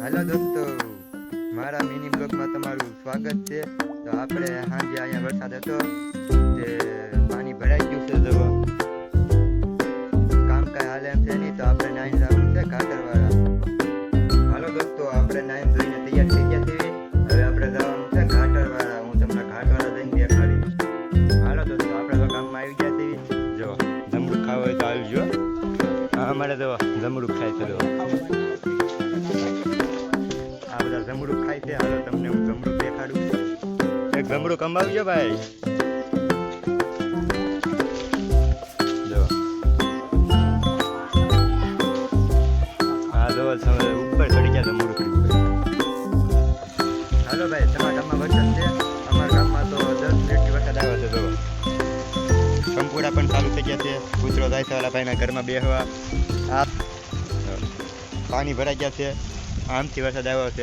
હાલો દોસ્તો, મારા મિની બ્લોગમાં તમારું સ્વાગત છે. તો આપણે સાંજે અહીંયા વરસાદ હતો તે પાણી ભરાઈ ગયું છે. તો કામ કાંઈ હાલે એમ છે નહીં, તો આપણે નાઈન જવાનું છે ઘાટરવાળા. હાલો દોસ્તો, આપણે નાઈન ધોઈને તૈયાર થઈ ગયા છીએ. હવે આપણે જવાનું છે ઘાટરવાળા. હું તમને ઘાટવાળા જઈને દેખાડીશ. હાલો દોસ્તો, આપણે તો કામમાં આવી ગયા છીએ. જો જમરૂખ ખાવું હોય તો આવજો. હા, અમારે તો જમરૂખ ખાય છે. આ બધા જમરૂખ ખાય છે. હાલો તમને હું જમરૂખ દેખાડું. એક જમરૂખ કમાવજો ભાઈ. જો હા, જો ઉપર ચડી ગયા જમરૂખ. હાલો ભાઈ, તમારા ગામમાં વરસાદ છે? અમારા ગામમાં તો 10 મિનિટથી વરસાદ આવે છે. તો સંપૂડા પણ ચાલુ થઈ ગયા છે. કૂતરો જાય છે ઓલા ભાઈના ઘરમાં બેસવા. આ પાણી ભરાઈ ગયા છે. આમથી વરસાદ આવ્યો છે.